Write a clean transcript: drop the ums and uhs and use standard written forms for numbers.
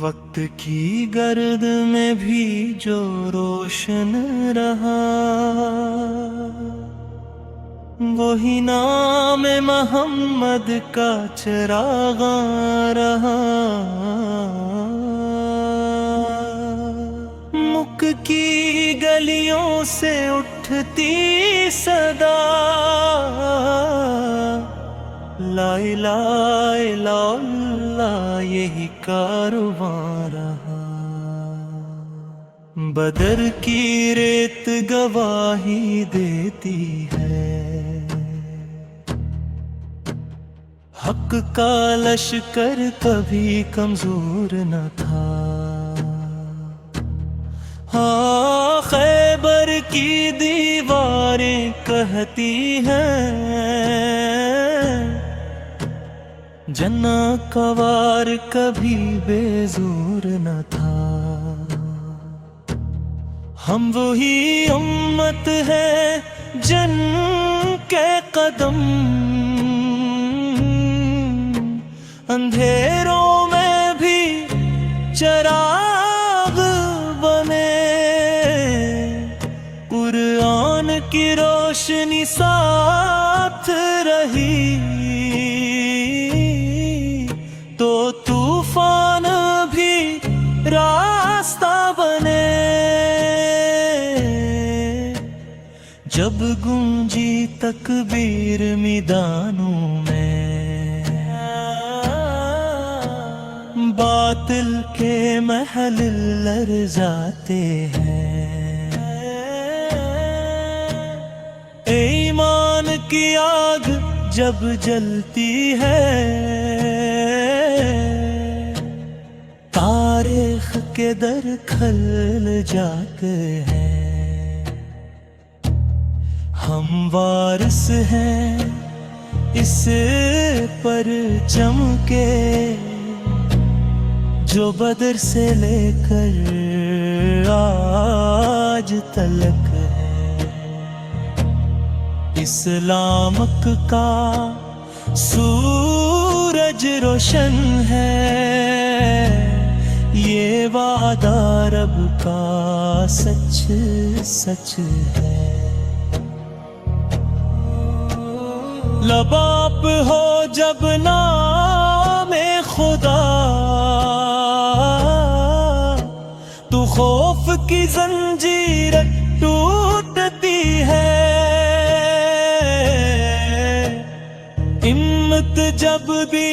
वक्त की गर्द में भी जो रोशन रहा, वही नाम मोहम्मद का चिरागा रहा। मुक की गलियों से उठती सदा, ला इलाहा इल्लल्लाह यही कारवां रहा। बदर की रेत गवाही देती है, हक का लश्कर कभी कमजोर न था। हाँ, खैबर की दीवारें कहती हैं, जन्ना का वार कभी बेजोर न था। हम वही उम्मत है जन के कदम, अंधेरों में भी चिराग बने। कुरान की रोशनी साथ रही तो तूफान भी रास्ता बने। जब गूंजी तकबीर मैदानों में, बातिल के महल लरज़ाते हैं। ईमान की आग जब जलती है, तारीख के दर खल जाते हैं। हम वारिस हैं इस परचम के, जो बदर से लेकर आज तलक है। इस्लाम का सूरज रोशन है, ये वादा रब का सच सच है। लबाप हो जब नामे खुदा, तो खौफ की जंजीर टूटती है। हिम्मत जब भी